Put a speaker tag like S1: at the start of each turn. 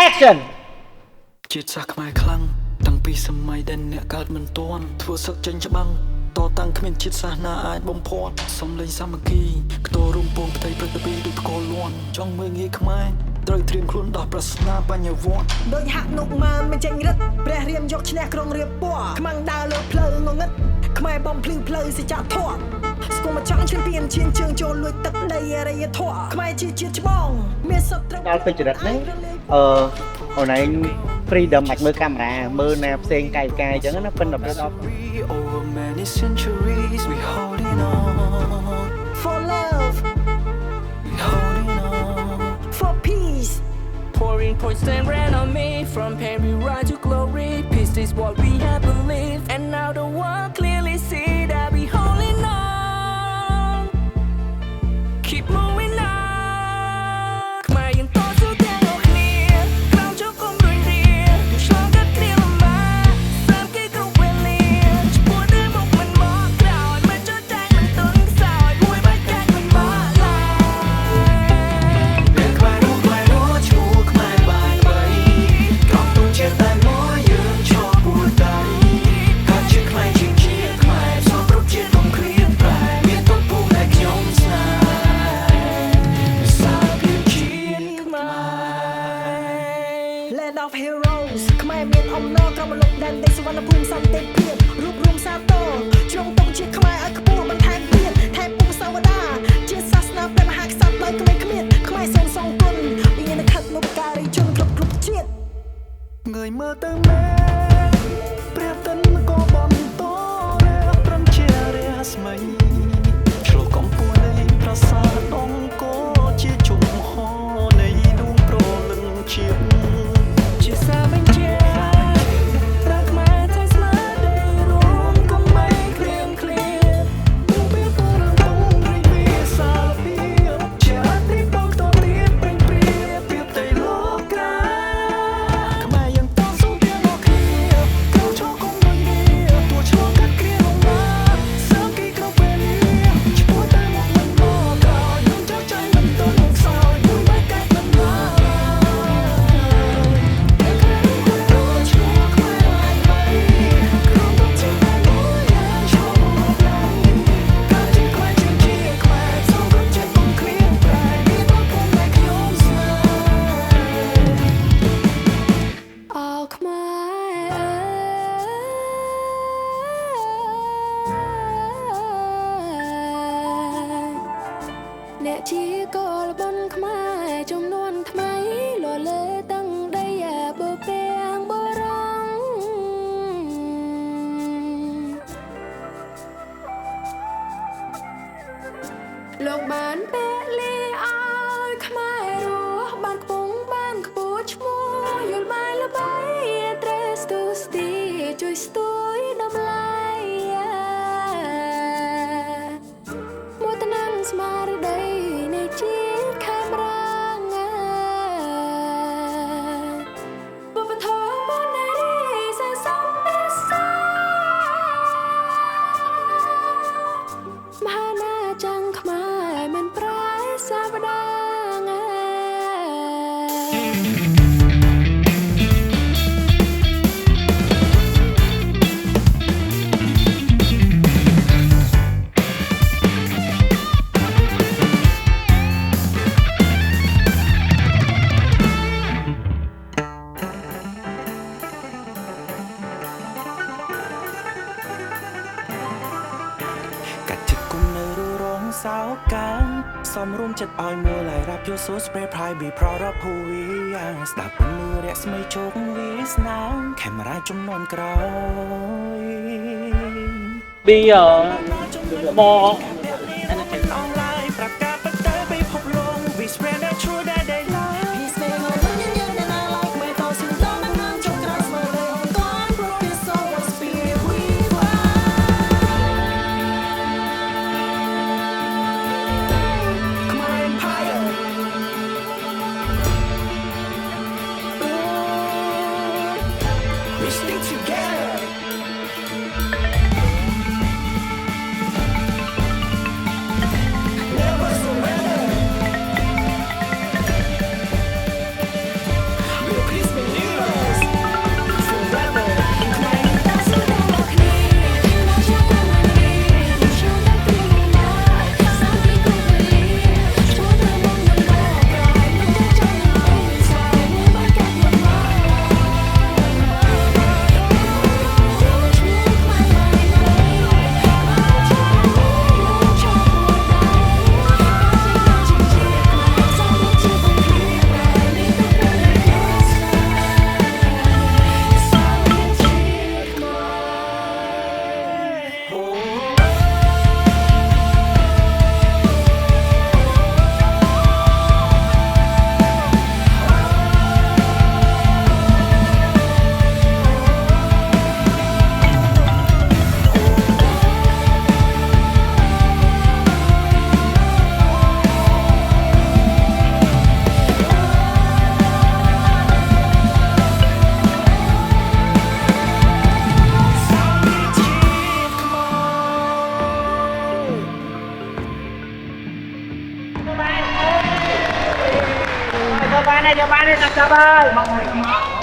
S1: action
S2: ជាតិសាសខ្មែរខ្លាំងតាំងពីសម័យដែលអ្នកកើតមិនទាន់ធ្វើសឹកចេញច្បាំងតតាំងគ្មានជាតិសាសនាអាចបំផាត់សំលេងសាមគ្គីខ្ទររំពងផ្ទៃព្រឹកពីដូចផ្គរលាន់ចង់មើងងាយខ្មែរត្រូវត្រៀមខ្លួនដោះប្រស្នាបញ្ញវន្ត
S3: ដូចហាក់នុកម៉ានមិនចេញរឹតព្រះរាមយកឈ្នះក្រុងរៀបពណ៌ខ្មាំងដើរលើផ្លូវងងឹតខ្មែរបំភ្លឺផ្លូវសេចក្ដីធម៌ស្គមមកចង់ឈ្នះពីឈានជើងចូលលួចទឹកដីអរិយធម៌ខ្មែរជាជាតិច្បងមានសត្រូវ
S1: ដល់ពេជ្ររិទ្ធនេះអូនឯង freedom អាចមើលកាមេរ៉ាមើលណាផ្សេងកាយកាយអញ្ចឹងណាប៉ិនដល់ដល់
S2: over many centuries we holding on
S3: for love
S2: we holding on
S3: for peace
S4: pouring points and ran on me from pain we rise to glory peace is what we have believed and now the world clearly see that we holding on keep moving on ខ្មែរយើងតស៊ូទាំងអស់គ្នាក្រោមជង្គង់ដូចរៀនឆ្លងកាត់គ្នាលំបាកសាមគ្គីគ្រប់វេលាឈ្មោះទៅមុខមិនមកក្រោយមិនចុះចាញ់មិនទន់ខ្សោយមួយបាច់កាច់មិនមកឡើយ
S2: ពេលខ្មែររស់ឈ្មោះខ្មែរបាយបីក្រោមទង់ជាតិតែមួយយើងឈរពួរដៃកាត់ជាខ្មែរជាជាតិខ្មែរសពគ្រប់ជាតិកុំគ្រៀនប្រែមានទុកពុកដែលខ្ញុំស្នេហ៍សាពីជាតិខ្មែរ
S3: Land of Heroes ខ្មែរមានអំណរក្រមលុបដែនដីសវណ្ណភូមិសន្តិភាពរូបរួមសាទរជ្រងទង់ជាតិខ្មែរឲ្យខ្ពស់បន្ថែមទៀតថែមពុកសាវតាជាសាសនាព្រះមហាក្សត្រដោយគ្មានខ្មែរសូមសងគុណមានខិតមុខការីជនគ្រប់ជាតិ
S2: ងើយមើលទៅមែនព្រះតិនក៏បន្តរះព្រមជារស្មីឆ្លុះកំពូលនៃប្រាសាទអង្គរជាជុំហរនៃដួងព្រលឹងជាតិជាសាបញ្ជាប្រាខ្មែរใจស្មារតីរួមកំបីគ្រៀងឃ្លាតព្រោះពេលពរំងរីវិសារពីជាអតិបកតទៀតពេញព្រាពីផ្ទៃលោកកាខ្មែរយើងតស៊ូទាំងអស់គ្នាក្រោមឈរគុំដូចនេះទួឆ្លងកាត់គ្រាលំបាកសាមគ្គីគ្រប់វេលាឈ្មោះតែមកមិនមកក្រោយមិនចោលចាញ់មិនទន់ខ្សោយមួយបែកកាច់មិនមក
S4: អ្នកជាកលបុនខ្មែរចំនួនថ្មីលលើតាំងដីបើពេងបរងលោកបានពេលីឲ្យខ្មែររស់បានខ្ពង់បានខ្ពស់ឈ្មោះយល់បាយល្បីត្រេស្ទូស្ទីជួយស្ទួយដំឡៃមួយតណាំស្មារតីនៃជាតិខេមរាងបបធមបនរីសែសំពិសាមហាណាចង្ខខ្មែរមិនប្រែសាវតា
S2: កាត់ចិត្តគុំនៅររងសោកាំសំរួមចិត្តឲ្យមើលឲ្យរាប់យកសួរ spray pride be proud of who we are ស្ដាប់ពន្លឺរស្មីជោគវាសនាខេមរាចំនួនក្រោយ
S1: ពីមក
S2: អនឡាញប្រកាសបន្តពីភពលោក we spread that true that they love
S3: Peace may go on and on and I like my thoughts and don't and I'm just gonna smile on God bro it's so what's spirit we fly Khmer Empire
S2: we stick together
S1: យកបានទេចាប់ហើយ